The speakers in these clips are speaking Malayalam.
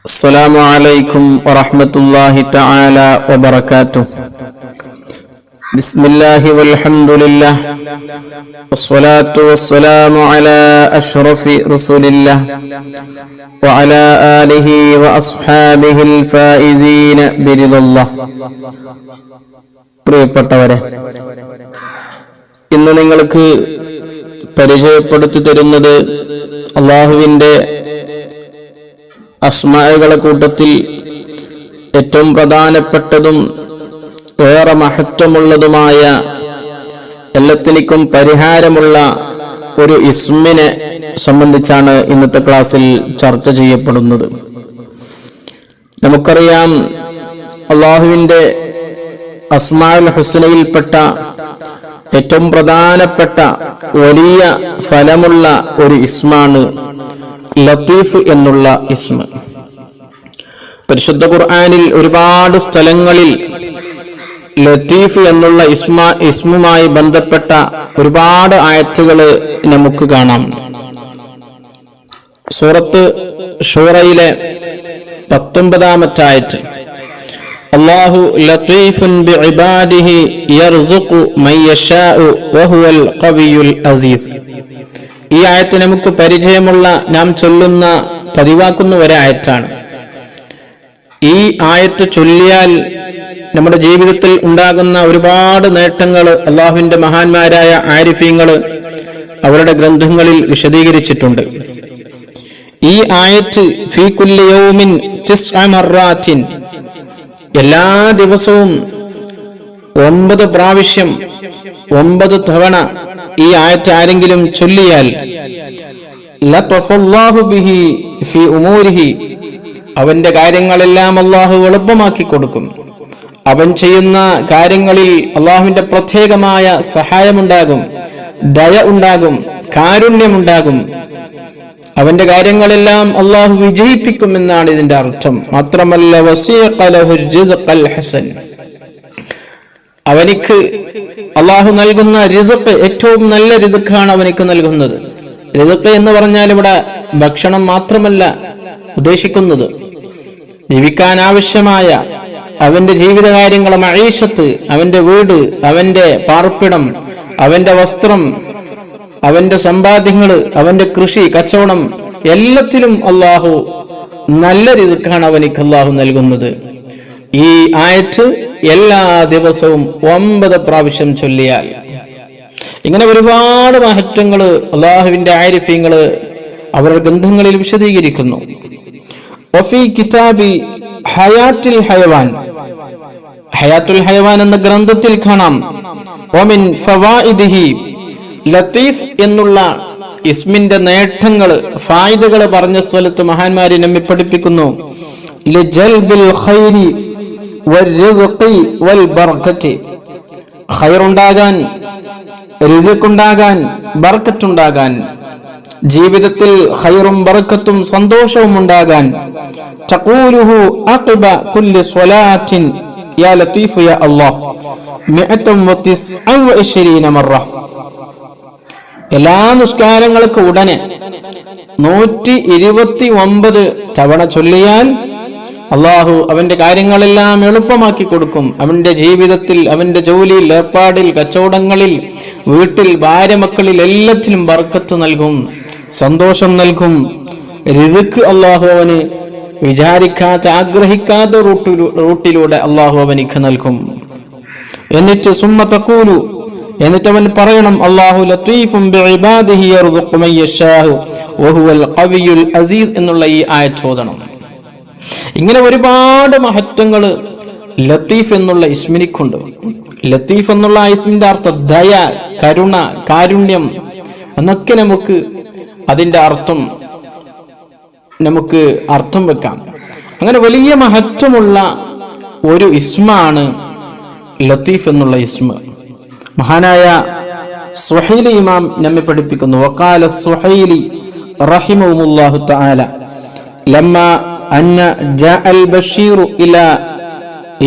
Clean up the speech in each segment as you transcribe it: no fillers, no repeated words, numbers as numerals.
السلام عليكم ورحمة الله تعالى وبركاته. بسم الله والحمد لله والصلاة والسلام على أشرف رسول الله وعلى آله وأصحابه الفائزين برضا الله. പ്രിയപ്പെട്ടവരെ, ഇന്ന് നിങ്ങൾക്ക് പരിചയപ്പെടുത്തി തരുന്നത് അല്ലാഹുവിന്റെ അസ്മാഉകളുടെ കൂട്ടത്തിൽ ഏറ്റവും പ്രധാനപ്പെട്ടതും ഏറെ മഹത്വമുള്ളതുമായ എല്ലാത്തിനും പരിഹാരമുള്ള ഒരു ഇസ്മിനെ സംബന്ധിച്ചാണ് ഇന്നത്തെ ക്ലാസ്സിൽ ചർച്ച ചെയ്യപ്പെടുന്നത്. നമുക്കറിയാം, അല്ലാഹുവിന്റെ അസ്മാഉൽ ഹുസ്നയിൽപ്പെട്ട ഏറ്റവും പ്രധാനപ്പെട്ട വലിയ ഫലമുള്ള ഒരു ഇസ്മാണ് ലത്തീഫ് എന്നുള്ള ഇസ്മ. പരിശുദ്ധ ഖുർആനിൽ ഒരുപാട് സ്ഥലങ്ങളിൽ ലത്തീഫ് എന്നുള്ള ഇസ്മുമായി ബന്ധപ്പെട്ട ഒരുപാട് ആയത്തുകൾ നമുക്ക് കാണാം. സൂറത്ത് ശൂറയിലെ 19-ാമത്തെ ആയത്ത്, അല്ലാഹു ലത്തീഫുൻ ബിഇബാദിഹി യർസുഖു മൻ യശാഉ വഹുവൽ ഖവിയ്യുൽ അസീസ്. ഈ ആയത്ത് നമുക്ക് പരിചയമുള്ള, നാം ചൊല്ലുന്ന, പതിവാക്കുന്ന ഒരായത്താണ്. ഈ ആയത്ത് ചൊല്ലിയാൽ നമ്മുടെ ജീവിതത്തിൽ ഉണ്ടാകുന്ന ഒരുപാട് നേട്ടങ്ങൾ അല്ലാഹുവിന്റെ മഹാന്മാരായ ആരിഫീങ്ങൾ അവരുടെ ഗ്രന്ഥങ്ങളിൽ വിശദീകരിച്ചിട്ടുണ്ട്. ഈ ആയത്ത് ഫീ കുല്ലി യൗമിൻ 9 മർറാത്തിൻ, എല്ലാ ദിവസവും 9 പ്രാവശ്യം 9 തവണ ഈ ആയത്ത് ആരെങ്കിലും ചൊല്ലിയാൽ ലതഫല്ലാഹു ബിഹി ഫീ ഉമൂരിഹി, അവന്റെ കാര്യങ്ങളെല്ലാം അല്ലാഹു എളുപ്പമാക്കി കൊടുക്കും. അവൻ ചെയ്യുന്ന കാര്യങ്ങളിൽ അല്ലാഹുവിന്റെ പ്രത്യേകമായ സഹായമുണ്ടാകും, ദയ ഉണ്ടാകും, കാരുണ്യമുണ്ടാകും. അവന്റെ കാര്യങ്ങളെല്ലാം അല്ലാഹു വിജയിപ്പിക്കുമെന്നാണ് ഇതിന്റെ അർത്ഥം. മാത്രമല്ല വസീഖ ലഹു റിസ്ഖൽ ഹസൻ, അവനിക്ക് അല്ലാഹു നൽകുന്ന റിസ്ഖ് ഏറ്റവും നല്ല റിസ്ഖാണ് അവനിക്ക് നൽകുന്നത്. റിസ്ഖ് എന്ന് പറഞ്ഞാൽ ഇവിടെ ഭക്ഷണം മാത്രമല്ല ഉദ്ദേശിക്കുന്നത്, ജീവിക്കാൻ ആവശ്യമായ അവന്റെ ജീവിതകാര്യങ്ങൾ, മഈശത്ത്, അവന്റെ വീട്, അവന്റെ പാർപ്പിടം, അവന്റെ വസ്ത്രം, അവന്റെ സമ്പാദ്യങ്ങള്, അവന്റെ കൃഷി, കച്ചവടം, എല്ലാത്തിലും അല്ലാഹു നല്ല റിസ്ഖാണ് അവനിക്ക് അല്ലാഹു നൽകുന്നത്. ഈ ആയത്ത് എല്ലാ ദിവസവും 9 പ്രാവശ്യം ചൊല്ലിയാൽ, ഇങ്ങനെ ഒരുപാട് മഹത്വങ്ങള് അല്ലാഹുവിന്റെ ആരിഫീങ്ങള് അവരുടെ ഗ്രന്ഥങ്ങളിൽ വിശദീകരിക്കുന്നു. വഫീ കിതാബി ഹയാത്തുൽ ഹയവാൻ, ഹയാത്തുൽ ഹയവാൻ എന്ന ഗ്രന്ഥത്തിൽ കാണാം, വമിൻ ഫവായിദിഹി, ലത്തീഫ് എന്നുള്ള ഇസ്മിന്റെ നേട്ടങ്ങള്, ഫായിദകള് പറഞ്ഞ സ്ഥലത്ത് മഹാന്മാരെ നമ്മെ പഠിപ്പിക്കുന്നു. ലിജൽബിൽ ഖൈരി വൽറിസ്ഖി വൽബർക്കത്തി, ഖൈറുണ്ടാകാൻ, റിസ്ഖുണ്ടാകാൻ, ബർക്കത്തുണ്ടാകാൻ, ജീവിതത്തിൽ ഖൈറും ബർക്കത്തും സന്തോഷവും ഉണ്ടാകാൻ. തഖൂലുഹു അഖബ കുല്ലി സ്വലാത്തിൻ യാ ലത്തീഫ് യാ അല്ലാഹ് 129 മറ, എല്ലാ നിസ്കാരങ്ങൾക്ക് ഉടനെ 129 തവണ ചൊല്ലിയാൽ അല്ലാഹു അവന്റെ കാര്യങ്ങളെല്ലാം എളുപ്പമാക്കി കൊടുക്കും. അവന്റെ ജീവിതത്തിൽ, അവന്റെ ജോലിയിൽ, ഏർപ്പാടിൽ, കച്ചവടങ്ങളിൽ, വീട്ടിൽ, ഭാര്യ മക്കളിൽ എല്ലാത്തിലും ബർക്കത്ത് നൽകും, സന്തോഷം നൽകും. റിസ്ഖ് അല്ലാഹു അവന് വിചാരിക്കാത്ത, ആഗ്രഹിക്കാത്ത റൂട്ടിലൂടെ അല്ലാഹു അവനിക്ക് നൽകും. എന്നിട്ട് സുമ്മ തഖൂലു, എന്നിട്ട് അവൻ പറയണം, അല്ലാഹു ലത്തീഫുൻ ബിഇബാദിഹി യർസുഖു മൻ യശാഉ വഹുവൽ ഖവിയ്യുൽ അസീസ് എന്നുള്ള ഈ ആയത്ത് ഓതണം. ഇങ്ങനെ ഒരുപാട് മഹത്വങ്ങൾ ലത്തീഫ് എന്നുള്ള ഇസ്മിനിക്കുണ്ട്. ലത്തീഫ് എന്നുള്ള ഇസ്മിന്റെ അർത്ഥം ദയ, കരുണ, കാരുണ്യം എന്നൊക്കെ നമുക്ക് അതിന്റെ അർത്ഥം വെക്കാം. അങ്ങനെ വലിയ മഹത്വമുള്ള ഒരു ഇസ്മാണ് ലത്തീഫ് എന്നുള്ള ഇസ്മ. മഹാനായ സുഹൈലി ഇമാം നമ്മെ പഠിപ്പിക്കുന്നു, വഖാല സുഹൈലി റഹിമഹുല്ലാഹു തആല ലമ്മ അന്ന ജാഅൽ ബഷീർ ഇലാ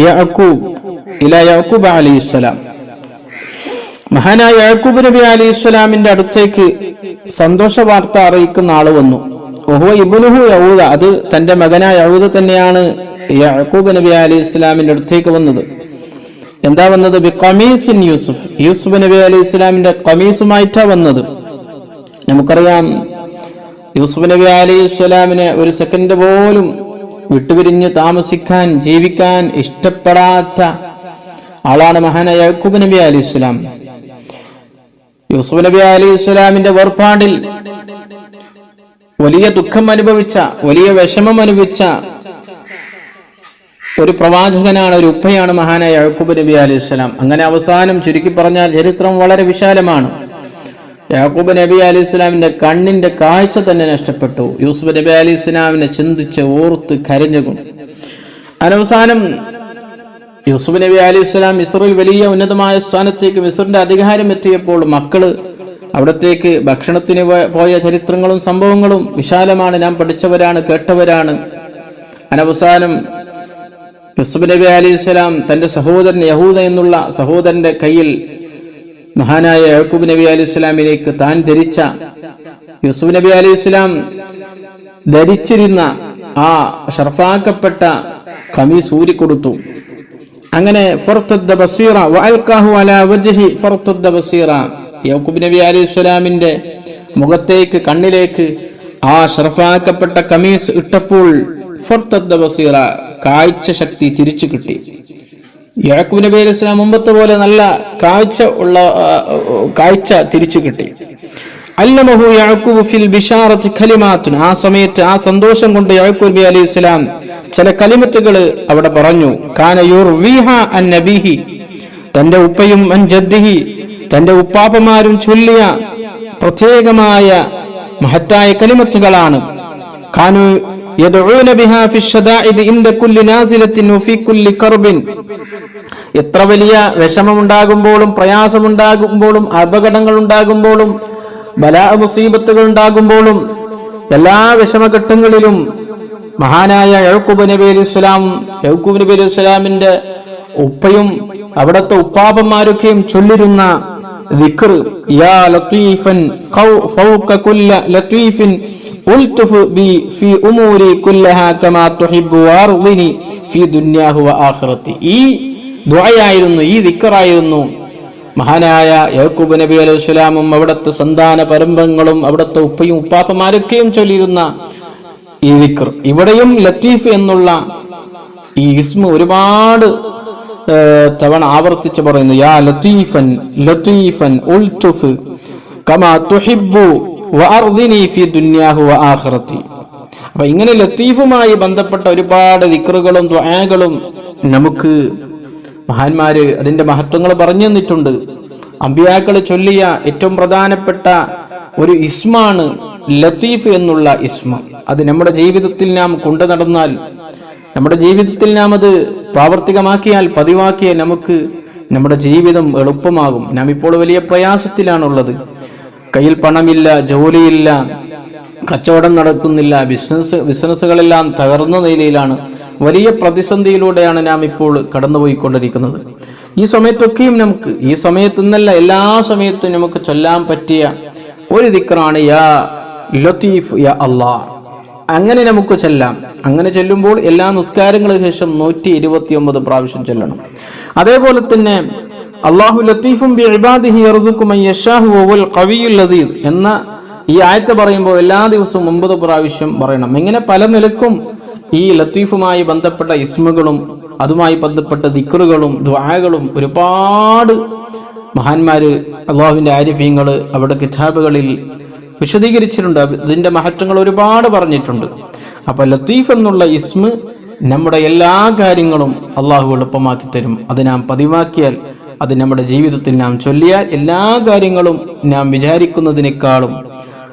യാക്കൂബ് അലൈഹിസ്സലാം, മഹാനായ യാക്കൂബ് നബി അലൈഹിസ്സലാമിന്റെ അടുത്തേക്ക് സന്തോഷ വാർത്ത അറിയിക്കുന്ന ആള് വന്നു. വഹുവ ഇബ്നുഹു യഊദ, അത് തന്റെ മകനായ യഊദ തന്നെയാണ് യാക്കൂബ് നബി അലൈഹി ഇസ്ലാമിന്റെ അടുത്തേക്ക് വന്നത്. എന്താ വന്നത്? ബിഖമീസിൻ യൂസുഫ്, യൂസുഫ് നബി അലൈഹി ഇസ്ലാമിന്റെ ഖമീസുമായിട്ടാണ് വന്നത്. നമുക്കറിയാം യൂസുഫ് നബി അലൈഹി ഇസ്ലാമിനെ ഒരു സെക്കൻഡ് പോലും വിട്ടുപിരിഞ്ഞ് താമസിക്കാൻ ജീവിക്കാൻ ഇഷ്ടപ്പെടാത്ത ആളാണ് മഹാനായ യാക്കൂബ് നബി അലൈഹി ഇസ്ലാം. യൂസുഫ് നബി അലൈഹി ഇസ്ലാമിന്റെ വേർപാടിൽ വലിയ ദുഃഖം അനുഭവിച്ച, വലിയ വിഷമം അനുഭവിച്ച ഒരു പ്രവാചകനാണ്, ഒരു ഉപ്പയാണ് മഹാനായ യാക്കൂബ് നബി അലൈഹി ഇസ്ലാം. അങ്ങനെ അവസാനം ചുരുക്കി പറഞ്ഞാൽ ചരിത്രം വളരെ വിശാലമാണ്. യാക്കൂബ് നബി അലൈഹി ഇസ്ലാമിന്റെ കണ്ണിന്റെ കാഴ്ച തന്നെ നഷ്ടപ്പെട്ടു. യൂസുഫ് നബി അലൈഹി ഇസ്ലാമിനെ ചിന്തിച്ച് ഓർത്ത് കരഞ്ഞുകൊണ്ട് അവസാനം യൂസുഫ് നബി അലൈഹി ഇസ്ലാം മിസ്റിൽ വലിയ ഉന്നതമായ സ്ഥാനത്തേക്ക്, മിസ്റിന്റെ അധികാരം എത്തിയപ്പോൾ മക്കള് അവിടത്തേക്ക് ഭക്ഷണത്തിന് പോയ ചരിത്രങ്ങളും സംഭവങ്ങളും വിശാലമാണ്. നാം പഠിച്ചവരാണ്, കേട്ടവരാണ്. അനവസാനം യൂസുഫ് നബി അലൈഹി സ്വലാം തന്റെ സഹോദരൻ യഹൂദ എന്നുള്ള സഹോദരന്റെ കയ്യിൽ മഹാനായ യാക്കൂബ് നബി അലൈഹി സ്വലാമിലേക്ക് താൻ ധരിച്ച, യൂസുഫ് നബി അലൈഹി സ്വലാം ധരിച്ചിരുന്ന ആ ഷർഫാക്കപ്പെട്ട ഖമീസ് ഊരിക്കൊടുത്തു. അങ്ങനെ ഫർതദ്ദ ബസീറ വഅൽഖാഹു അലാ വജ്ഹി ഫർതദ്ദ ബസീറ, യാക്കൂബ് നബി അലൈഹി സ്വലാമിന്റെ മുഖത്തേക്ക്, കണ്ണിലേക്ക് ആ ഷർഫാക്കപ്പെട്ട ഖമീസ് ഇട്ടപ്പോൾ ഫർതദ്ദ ബസീറ, കാഴ്ച ശക്തി തിരിച്ചു കിട്ടി. യാക്കൂബ് നബി അലൈഹി സ്വലാം മുമ്പത്തെ പോലെ നല്ല കാഴ്ച തിരിച്ചു കിട്ടി. അല്ലമഹു യാക്കൂബ് ഫിൽ ബിശാറത്തി കലിമാത്തുൻ, ആ സമയത്ത് ആ സന്തോഷം കൊണ്ട് യാക്കൂബ് നബി അലൈഹി സ്വലാം ചില കലിമത്തുകൾ അവിടെ പറഞ്ഞു. കാന യുർവിഹ അൻ നബിഹി, തന്റെ ഉപ്പയും അൻ ജദ്ദിഹി, തന്റെ ഉപ്പാപ്പമാരും ചൊല്ലിയ പ്രത്യേകമായ മഹത്തായ കലിമത്തുകളാണ്. കാനു യദ്ഊന ബിഹാ ഫി ശദാഇദ് ഇൻദ കുല്ലി നാസിലത്തിൻ വഫി കുല്ലി കർബിൻ, എത്ര വലിയ വിഷമമുണ്ടാകുമ്പോഴും പ്രയാസമുണ്ടാകുമ്പോഴും അപകടങ്ങൾ ഉണ്ടാകുമ്പോഴും ബലാ മുസീബത്തുകൾ ഉണ്ടാകുമ്പോഴും എല്ലാ വിഷമഘട്ടങ്ങളിലും മഹാനായ യാക്കൂബ് നബി അലൈഹി സ്വലാം, യാക്കൂബ് നബി അലൈഹി സ്വലാമിന്റെ ഉപ്പയും അവിടുത്തെ ഉപ്പാപ്പന്മാരൊക്കെയും ചൊല്ലിരുന്ന ദിക്ർ, യാ ലത്തീഫൻ ഫൗക കുല്ല ലത്തീഫിൻ ഉൽതുഫ് ബി ഫി ഉമൂരി കുല്ലഹാ കമാ തുഹിബ്ബു വർദിനി ഫി ദുനിയാഹി വ ആഖിറതി. ഈ ദുആയായിരുന്നു, ഈ ദിക്റായിരുന്നു മഹാനായ യാക്കൂബ് നബി അലൈഹി സ്വലാമും അവിടുത്തെ സന്താന പരമ്പരകളും അവിടുത്തെ ഉപ്പയും ഉപ്പാപ്പന്മാരൊക്കെയും ചൊല്ലിയിരുന്ന ഈ ദിക്ർ. ഇവിടെയും ലത്തീഫ് എന്നുള്ള ഈ ഇസ്മ ഒരുപാട് തവണ ആവർത്തിച്ച് പറയുന്നു. യാ ലത്തീഫൻ ലത്തീഫൻ ഉൽതുഫ് കമാ തുഹിബ്ബു വഅർദിനി ഫി ദുനിയാഹി വ ആഖിറതി. അപ്പൊ ഇങ്ങനെ ലത്തീഫുമായി ബന്ധപ്പെട്ട ഒരുപാട് ദിക്റുകളും ദുആകളും നമുക്ക് മഹാന്മാര് അതിന്റെ മഹത്വങ്ങൾ പറഞ്ഞു തന്നിട്ടുണ്ട്. അമ്പിയാക്കൾ ചൊല്ലിയ ഏറ്റവും പ്രധാനപ്പെട്ട ഒരു ഇസ്മാണ് ലത്തീഫ് എന്നുള്ള ഇസ്മ. അത് നമ്മുടെ ജീവിതത്തിൽ നാം കൊണ്ടു നടന്നാൽ, നമ്മുടെ ജീവിതത്തിൽ നാം അത് പ്രാവർത്തികമാക്കിയാൽ, പതിവാക്കിയാൽ നമുക്ക് നമ്മുടെ ജീവിതം എളുപ്പമാകും. നാം ഇപ്പോൾ വലിയ പ്രയാസത്തിലാണുള്ളത്. കയ്യിൽ പണമില്ല, ജോലിയില്ല, കച്ചവടം നടക്കുന്നില്ല, ബിസിനസ്സുകളെല്ലാം തകർന്ന നിലയിലാണ്. വലിയ പ്രതിസന്ധിയിലൂടെയാണ് നാം ഇപ്പോൾ കടന്നുപോയിക്കൊണ്ടിരിക്കുന്നത്. ഈ സമയത്തൊക്കെയും നമുക്ക്, ഈ സമയത്തെന്നല്ല എല്ലാ സമയത്തും നമുക്ക് ചൊല്ലാൻ പറ്റിയ ഒരു ദിക്റാണ് യാ ലത്തീഫ് യാ അല്ലാഹ്. അങ്ങനെ നമുക്ക് ചൊല്ലാം. അങ്ങനെ ചൊല്ലുമ്പോൾ എല്ലാ നിസ്കാരങ്ങൾക്ക് ശേഷം 129 പ്രാവശ്യം ചൊല്ലണം. അതേപോലെ തന്നെ അല്ലാഹു ലത്തീഫും ബി ഇബാദിഹി യർസുഖു മൻ യശാഹു വൽ ഖവിയുൽ ലദീദ് എന്ന ഈ ആയത്ത് പറയുമ്പോൾ എല്ലാ ദിവസവും 9 പ്രാവശ്യം പറയണം. ഇങ്ങനെ പല നിലക്കും ഈ ലത്തീഫുമായി ബന്ധപ്പെട്ട ഇസ്മുകളും അതുമായി ബന്ധപ്പെട്ട ദിക്റുകളും ദുആകളും ഒരുപാട് മഹാന്മാര്, അള്ളാഹുവിന്റെ ആരിഫീങ്ങൾ അവിടെ കിതാബുകളിൽ വിശദീകരിച്ചിട്ടുണ്ട്. ഇതിന്റെ മഹത്വങ്ങൾ ഒരുപാട് പറഞ്ഞിട്ടുണ്ട്. അപ്പൊ ലത്തീഫ് എന്നുള്ള ഇസ്മ നമ്മുടെ എല്ലാ കാര്യങ്ങളും അള്ളാഹു എളുപ്പമാക്കി തരും. അത് നാം പതിവാക്കിയാൽ, അത് നമ്മുടെ ജീവിതത്തിൽ നാം ചൊല്ലിയാൽ എല്ലാ കാര്യങ്ങളും നാം വിചാരിക്കുന്നതിനേക്കാളും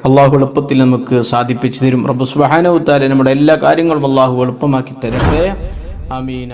അള്ളാഹു എളുപ്പത്തിൽ നമുക്ക് സാധിപ്പിച്ചു തരും. റബ്ബ് സുബ്ഹാനഹു വ തആല നമ്മുടെ എല്ലാ കാര്യങ്ങളും അള്ളാഹു എളുപ്പമാക്കി തരട്ടെ. ആമീൻ.